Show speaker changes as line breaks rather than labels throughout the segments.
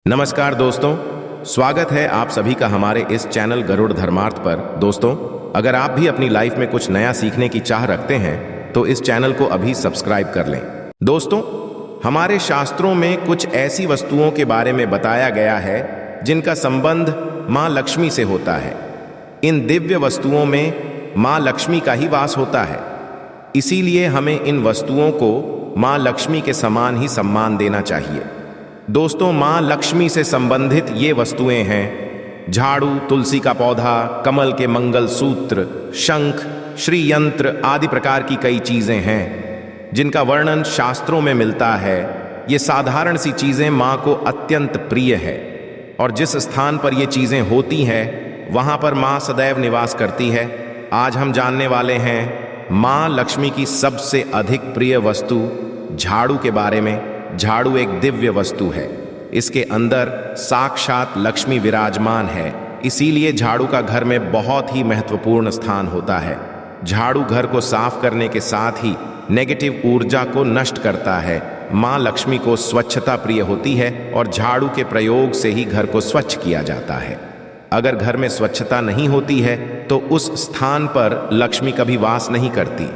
नमस्कार दोस्तों, स्वागत है आप सभी का हमारे इस चैनल गरुड़ धर्मार्थ पर। दोस्तों, अगर आप भी अपनी लाइफ में कुछ नया सीखने की चाह रखते हैं तो इस चैनल को अभी सब्सक्राइब कर लें। दोस्तों, हमारे शास्त्रों में कुछ ऐसी वस्तुओं के बारे में बताया गया है जिनका संबंध माँ लक्ष्मी से होता है। इन दिव्य वस्तुओं में माँ लक्ष्मी का ही वास होता है, इसीलिए हमें इन वस्तुओं को माँ लक्ष्मी के समान ही सम्मान देना चाहिए। दोस्तों, माँ लक्ष्मी से संबंधित ये वस्तुएं हैं झाड़ू, तुलसी का पौधा, कमल के मंगल सूत्र, शंख, श्री यंत्र आदि प्रकार की कई चीजें हैं जिनका वर्णन शास्त्रों में मिलता है। ये साधारण सी चीजें माँ को अत्यंत प्रिय है और जिस स्थान पर ये चीजें होती हैं वहां पर माँ सदैव निवास करती है। आज हम जानने वाले हैं माँ लक्ष्मी की सबसे अधिक प्रिय वस्तु झाड़ू के बारे में। झाड़ू एक दिव्य वस्तु है, इसके अंदर साक्षात लक्ष्मी विराजमान है, इसीलिए झाड़ू का घर में बहुत ही महत्वपूर्ण स्थान होता है। झाड़ू घर को साफ करने के साथ ही नेगेटिव ऊर्जा को नष्ट करता है। माँ लक्ष्मी को स्वच्छता प्रिय होती है और झाड़ू के प्रयोग से ही घर को स्वच्छ किया जाता है। अगर घर में स्वच्छता नहीं होती है तो उस स्थान पर लक्ष्मी कभी वास नहीं करती।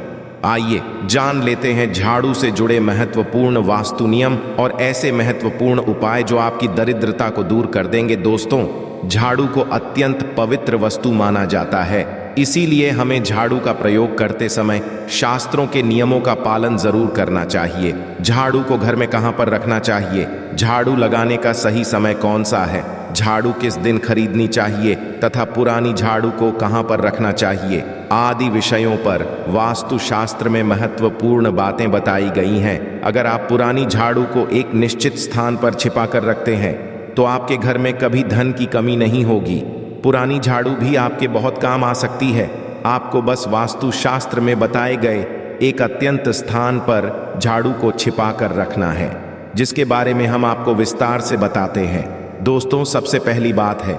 आइए जान लेते हैं झाड़ू से जुड़े महत्वपूर्ण वास्तु नियम और ऐसे महत्वपूर्ण उपाय जो आपकी दरिद्रता को दूर कर देंगे। दोस्तों, झाड़ू को अत्यंत पवित्र वस्तु माना जाता है, इसीलिए हमें झाड़ू का प्रयोग करते समय शास्त्रों के नियमों का पालन जरूर करना चाहिए। झाड़ू को घर में कहाँ पर रखना चाहिए, झाड़ू लगाने का सही समय कौन सा है, झाड़ू किस दिन खरीदनी चाहिए तथा पुरानी झाड़ू को कहाँ पर रखना चाहिए आदि विषयों पर वास्तु शास्त्र में महत्वपूर्ण बातें बताई गई हैं। अगर आप पुरानी झाड़ू को एक निश्चित स्थान पर छिपा कर रखते हैं तो आपके घर में कभी धन की कमी नहीं होगी। पुरानी झाड़ू भी आपके बहुत काम आ सकती है। आपको बस वास्तु शास्त्र में बताए गए एक अत्यंत स्थान पर झाड़ू को छिपा कर रखना है, जिसके बारे में हम आपको विस्तार से बताते हैं। दोस्तों, सबसे पहली बात है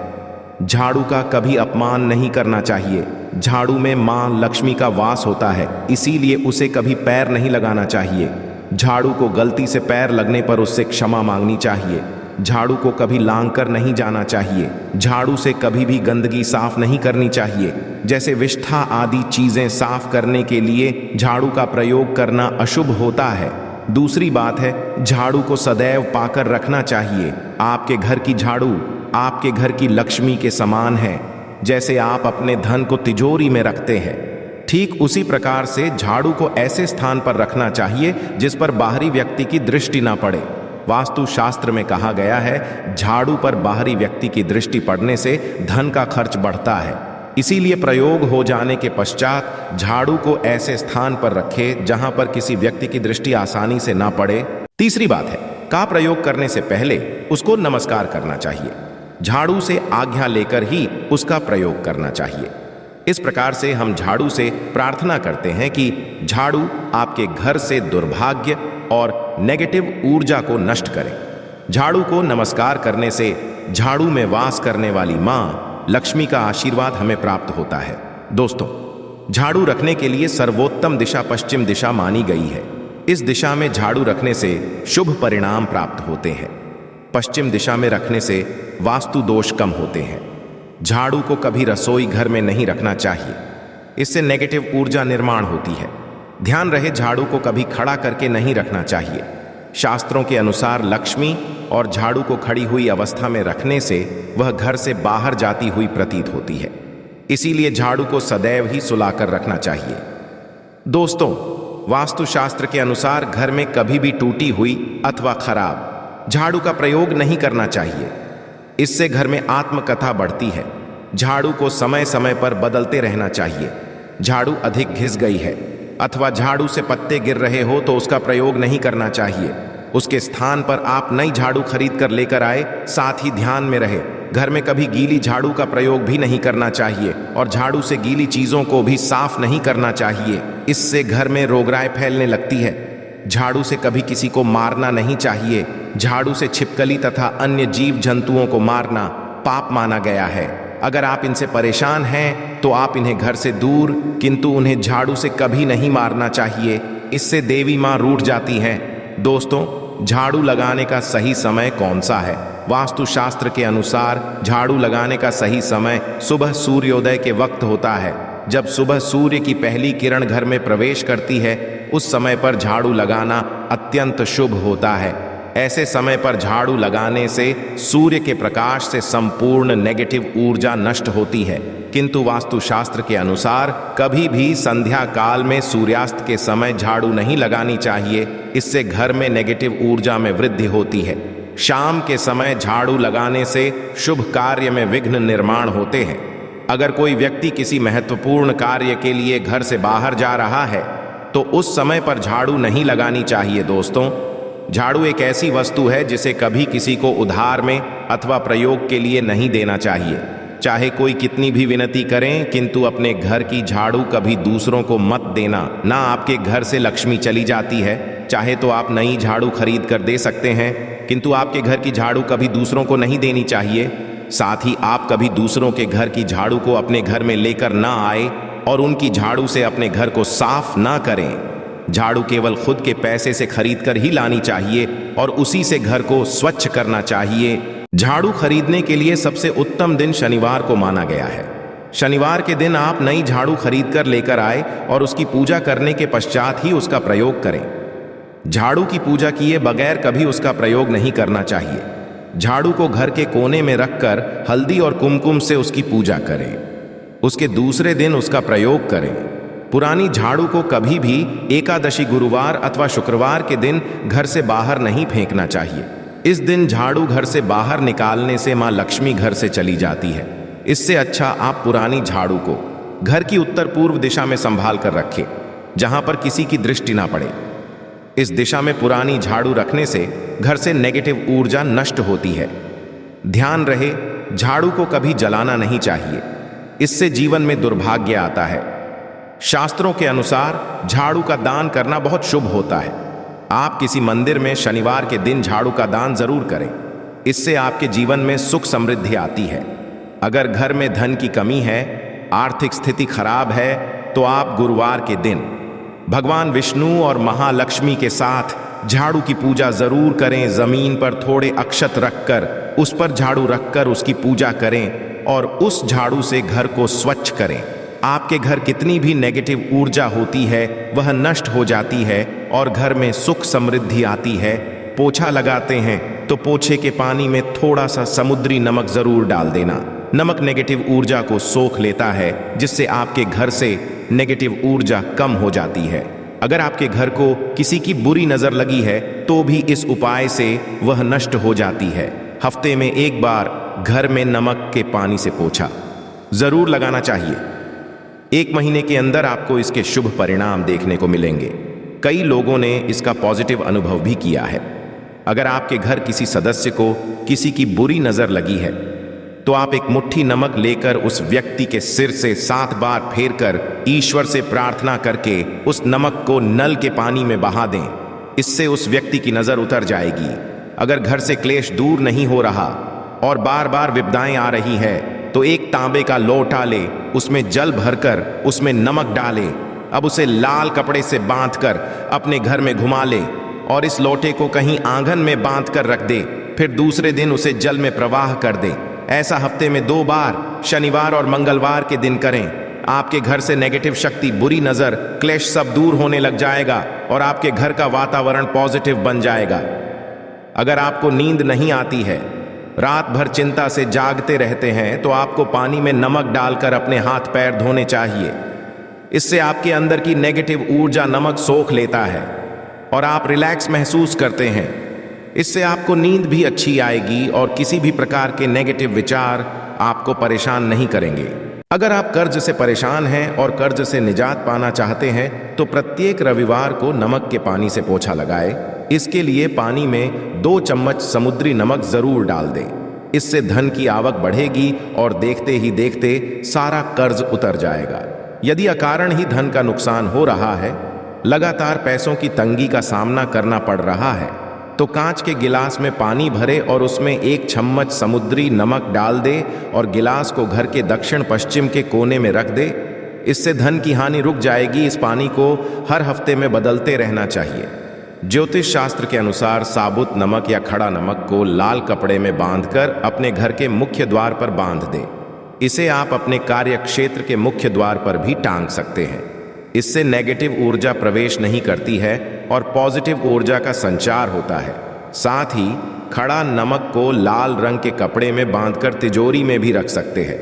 झाड़ू का कभी अपमान नहीं करना चाहिए। झाड़ू में माँ लक्ष्मी का वास होता है, इसीलिए उसे कभी पैर नहीं लगाना चाहिए। झाड़ू को गलती से पैर लगने पर उससे क्षमा मांगनी चाहिए। झाड़ू को कभी लांग कर नहीं जाना चाहिए। झाड़ू से कभी भी गंदगी साफ नहीं करनी चाहिए, जैसे विष्ठा आदि चीजें साफ करने के लिए झाड़ू का प्रयोग करना अशुभ होता है। दूसरी बात है झाड़ू को सदैव पाकर रखना चाहिए। आपके घर की झाड़ू आपके घर की लक्ष्मी के समान है। जैसे आप अपने धन को तिजोरी में रखते हैं, ठीक उसी प्रकार से झाड़ू को ऐसे स्थान पर रखना चाहिए जिस पर बाहरी व्यक्ति की दृष्टि ना पड़े। वास्तु शास्त्र में कहा गया है झाड़ू पर बाहरी व्यक्ति की दृष्टि पड़ने से धन का खर्च बढ़ता है, इसीलिए प्रयोग हो जाने के पश्चात झाड़ू को ऐसे स्थान पर रखें जहां पर किसी व्यक्ति की दृष्टि आसानी से ना पड़े। तीसरी बात है का प्रयोग करने से पहले उसको नमस्कार करना चाहिए। झाड़ू से आज्ञा लेकर ही उसका प्रयोग करना चाहिए। इस प्रकार से हम झाड़ू से प्रार्थना करते हैं कि झाड़ू आपके घर से दुर्भाग्य और नेगेटिव ऊर्जा को नष्ट करें। झाड़ू को नमस्कार करने से झाड़ू में वास करने वाली माँ लक्ष्मी का आशीर्वाद हमें प्राप्त होता है। दोस्तों, झाड़ू रखने के लिए सर्वोत्तम दिशा पश्चिम दिशा मानी गई है। इस दिशा में झाड़ू रखने से शुभ परिणाम प्राप्त होते हैं। पश्चिम दिशा में रखने से वास्तु दोष कम होते हैं। झाड़ू को कभी रसोई घर में नहीं रखना चाहिए, इससे नेगेटिव ऊर्जा निर्माण होती है। ध्यान रहे झाड़ू को कभी खड़ा करके नहीं रखना चाहिए। शास्त्रों के अनुसार लक्ष्मी और झाड़ू को खड़ी हुई अवस्था में रखने से वह घर से बाहर जाती हुई प्रतीत होती है, इसीलिए झाड़ू को सदैव ही सुलाकर रखना चाहिए। दोस्तों, वास्तुशास्त्र के अनुसार घर में कभी भी टूटी हुई अथवा खराब झाड़ू का प्रयोग नहीं करना चाहिए, इससे घर में आत्मकथा बढ़ती है। झाड़ू को समय समय पर बदलते रहना चाहिए। झाड़ू अधिक घिस गई है अथवा झाड़ू से पत्ते गिर रहे हो तो उसका प्रयोग नहीं करना चाहिए। उसके स्थान पर आप नई झाड़ू खरीद कर लेकर आए। साथ ही ध्यान में रहे घर में कभी गीली झाड़ू का प्रयोग भी नहीं करना चाहिए और झाड़ू से गीली चीजों को भी साफ नहीं करना चाहिए, इससे घर में रोगराई फैलने लगती है। झाड़ू से कभी किसी को मारना नहीं चाहिए। झाड़ू से छिपकली तथा अन्य जीव जंतुओं को मारना पाप माना गया है। अगर आप इनसे परेशान हैं तो आप इन्हें घर से दूर, किंतु उन्हें झाड़ू से कभी नहीं मारना चाहिए, इससे देवी माँ रूठ जाती हैं। दोस्तों, झाड़ू लगाने का सही समय कौन सा है? वास्तुशास्त्र के अनुसार झाड़ू लगाने का सही समय सुबह सूर्योदय के वक्त होता है। जब सुबह सूर्य की पहली किरण घर में प्रवेश करती है, उस समय पर झाड़ू लगाना अत्यंत शुभ होता है। ऐसे समय पर झाड़ू लगाने से सूर्य के प्रकाश से संपूर्ण नेगेटिव ऊर्जा नष्ट होती है। किंतु वास्तुशास्त्र के अनुसार कभी भी संध्या काल में सूर्यास्त के समय झाड़ू नहीं लगानी चाहिए, इससे घर में नेगेटिव ऊर्जा में वृद्धि होती है। शाम के समय झाड़ू लगाने से शुभ कार्य में विघ्न निर्माण होते हैं। अगर कोई व्यक्ति किसी महत्वपूर्ण कार्य के लिए घर से बाहर जा रहा है तो उस समय पर झाड़ू नहीं लगानी चाहिए। दोस्तों, झाड़ू एक ऐसी वस्तु है जिसे कभी किसी को उधार में अथवा प्रयोग के लिए नहीं देना चाहिए। चाहे कोई कितनी भी विनती करें, किंतु अपने घर की झाड़ू कभी दूसरों को मत देना, ना आपके घर से लक्ष्मी चली जाती है। चाहे तो आप नई झाड़ू खरीद कर दे सकते हैं, किंतु आपके घर की झाड़ू कभी दूसरों को नहीं देनी चाहिए। साथ ही आप कभी दूसरों के घर की झाड़ू को अपने घर में लेकर ना आए और उनकी झाड़ू से अपने घर को साफ ना करें। झाड़ू केवल खुद के पैसे से खरीद कर ही लानी चाहिए और उसी से घर को स्वच्छ करना चाहिए। झाड़ू खरीदने के लिए सबसे उत्तम दिन शनिवार को माना गया है। शनिवार के दिन आप नई झाड़ू खरीद कर लेकर आए और उसकी पूजा करने के पश्चात ही उसका प्रयोग करें। झाड़ू की पूजा किए बगैर कभी उसका प्रयोग नहीं करना चाहिए। झाड़ू को घर के कोने में रखकर हल्दी और कुमकुम से उसकी पूजा करें। उसके दूसरे दिन उसका प्रयोग करें। पुरानी झाड़ू को कभी भी एकादशी, गुरुवार अथवा शुक्रवार के दिन घर से बाहर नहीं फेंकना चाहिए। इस दिन झाड़ू घर से बाहर निकालने से मां लक्ष्मी घर से चली जाती है। इससे अच्छा आप पुरानी झाड़ू को घर की उत्तर पूर्व दिशा में संभाल कर रखें, जहां पर किसी की दृष्टि ना पड़े। इस दिशा में पुरानी झाड़ू रखने से घर से नेगेटिव ऊर्जा नष्ट होती है। ध्यान रहे, झाड़ू को कभी जलाना नहीं चाहिए, इससे जीवन में दुर्भाग्य आता है। शास्त्रों के अनुसार झाड़ू का दान करना बहुत शुभ होता है। आप किसी मंदिर में शनिवार के दिन झाड़ू का दान जरूर करें, इससे आपके जीवन में सुख समृद्धि आती है। अगर घर में धन की कमी है, आर्थिक स्थिति खराब है, तो आप गुरुवार के दिन भगवान विष्णु और महालक्ष्मी के साथ झाड़ू की पूजा जरूर करें। जमीन पर थोड़े अक्षत रखकर उस पर झाड़ू रखकर उसकी पूजा करें और उस झाड़ू से घर को स्वच्छ करें। आपके घर कितनी भी नेगेटिव ऊर्जा होती है वह नष्ट हो जाती है और घर में सुख समृद्धि आती है। पोछा लगाते हैं तो पोछे के पानी में थोड़ा सा समुद्री नमक जरूर डाल देना। नमक नेगेटिव ऊर्जा को सोख लेता है, जिससे आपके घर से नेगेटिव ऊर्जा कम हो जाती है। अगर आपके घर को किसी की बुरी नजर लगी है तो भी इस उपाय से वह नष्ट हो जाती है। हफ्ते में एक बार घर में नमक के पानी से पोछा जरूर लगाना चाहिए। 1 महीने के अंदर आपको इसके शुभ परिणाम देखने को मिलेंगे। कई लोगों ने इसका पॉजिटिव अनुभव भी किया है। अगर आपके घर किसी सदस्य को किसी की बुरी नजर लगी है तो आप एक मुट्ठी नमक लेकर उस व्यक्ति के सिर से 7 बार फेरकर ईश्वर से प्रार्थना करके उस नमक को नल के पानी में बहा दें। इससे उस व्यक्ति की नजर उतर जाएगी। अगर घर से क्लेश दूर नहीं हो रहा और बार बार विपदाएं आ रही है तो एक तांबे का लोटा ले, उसमें जल भरकर उसमें नमक डाले। अब उसे लाल कपड़े से बांधकर अपने घर में घुमा ले और इस लोटे को कहीं आंगन में बांध कर रख दे। फिर दूसरे दिन उसे जल में प्रवाह कर दे। ऐसा हफ्ते में 2 बार, शनिवार और मंगलवार के दिन करें। आपके घर से नेगेटिव शक्ति, बुरी नजर, क्लेश सब दूर होने लग जाएगा और आपके घर का वातावरण पॉजिटिव बन जाएगा। अगर आपको नींद नहीं आती है, रात भर चिंता से जागते रहते हैं, तो आपको पानी में नमक डालकर अपने हाथ पैर धोने चाहिए। इससे आपके अंदर की नेगेटिव ऊर्जा नमक सोख लेता है और आप रिलैक्स महसूस करते हैं। इससे आपको नींद भी अच्छी आएगी और किसी भी प्रकार के नेगेटिव विचार आपको परेशान नहीं करेंगे। अगर आप कर्ज से परेशान हैं और कर्ज से निजात पाना चाहते हैं तो प्रत्येक रविवार को नमक के पानी से पोछा लगाएं। इसके लिए पानी में 2 चम्मच समुद्री नमक जरूर डाल दें। इससे धन की आवक बढ़ेगी और देखते ही देखते सारा कर्ज उतर जाएगा। यदि अकारण ही धन का नुकसान हो रहा है, लगातार पैसों की तंगी का सामना करना पड़ रहा है, तो कांच के गिलास में पानी भरे और उसमें 1 चम्मच समुद्री नमक डाल दे और गिलास को घर के दक्षिण पश्चिम के कोने में रख दे। इससे धन की हानि रुक जाएगी। इस पानी को हर हफ्ते में बदलते रहना चाहिए। ज्योतिष शास्त्र के अनुसार साबुत नमक या खड़ा नमक को लाल कपड़े में बांधकर अपने घर के मुख्य द्वार पर बांध दें। इसे आप अपने कार्य क्षेत्र के मुख्य द्वार पर भी टांग सकते हैं। इससे नेगेटिव ऊर्जा प्रवेश नहीं करती है और पॉजिटिव ऊर्जा का संचार होता है। साथ ही खड़ा नमक को लाल रंग के कपड़े में बांधकर तिजोरी में भी रख सकते हैं।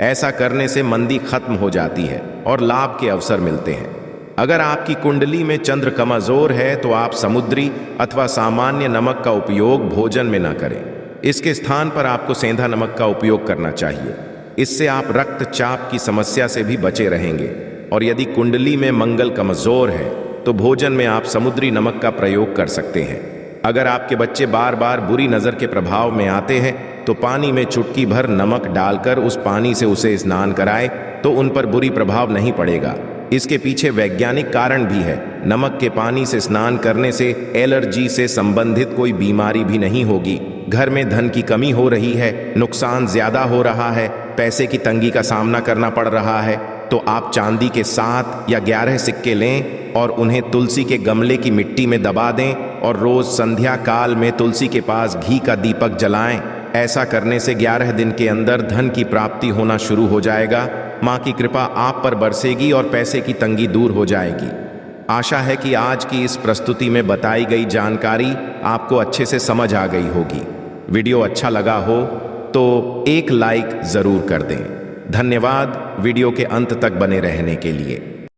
ऐसा करने से मंदी खत्म हो जाती है और लाभ के अवसर मिलते हैं। अगर आपकी कुंडली में चंद्र कमजोर है तो आप समुद्री अथवा सामान्य नमक का उपयोग भोजन में न करें। इसके स्थान पर आपको सेंधा नमक का उपयोग करना चाहिए। इससे आप रक्तचाप की समस्या से भी बचे रहेंगे। और यदि कुंडली में मंगल कमजोर है तो भोजन में आप समुद्री नमक का प्रयोग कर सकते हैं। अगर आपके बच्चे बार बार बुरी नज़र के प्रभाव में आते हैं तो पानी में चुटकी भर नमक डालकर उस पानी से उसे स्नान कराएं तो उन पर बुरी प्रभाव नहीं पड़ेगा। इसके पीछे वैज्ञानिक कारण भी है। नमक के पानी से स्नान करने से एलर्जी से संबंधित कोई बीमारी भी नहीं होगी। घर में धन की कमी हो रही है, नुकसान ज्यादा हो रहा है, पैसे की तंगी का सामना करना पड़ रहा है, तो आप चांदी के 7 या 11 सिक्के लें और उन्हें तुलसी के गमले की मिट्टी में दबा दें और रोज संध्या काल में तुलसी के पास घी का दीपक जलाएं। ऐसा करने से 11 दिन के अंदर धन की प्राप्ति होना शुरू हो जाएगा। माँ की कृपा आप पर बरसेगी और पैसे की तंगी दूर हो जाएगी। आशा है कि आज की इस प्रस्तुति में बताई गई जानकारी आपको अच्छे से समझ आ गई होगी। वीडियो अच्छा लगा हो तो एक लाइक जरूर कर दें। धन्यवाद वीडियो के अंत तक बने रहने के लिए।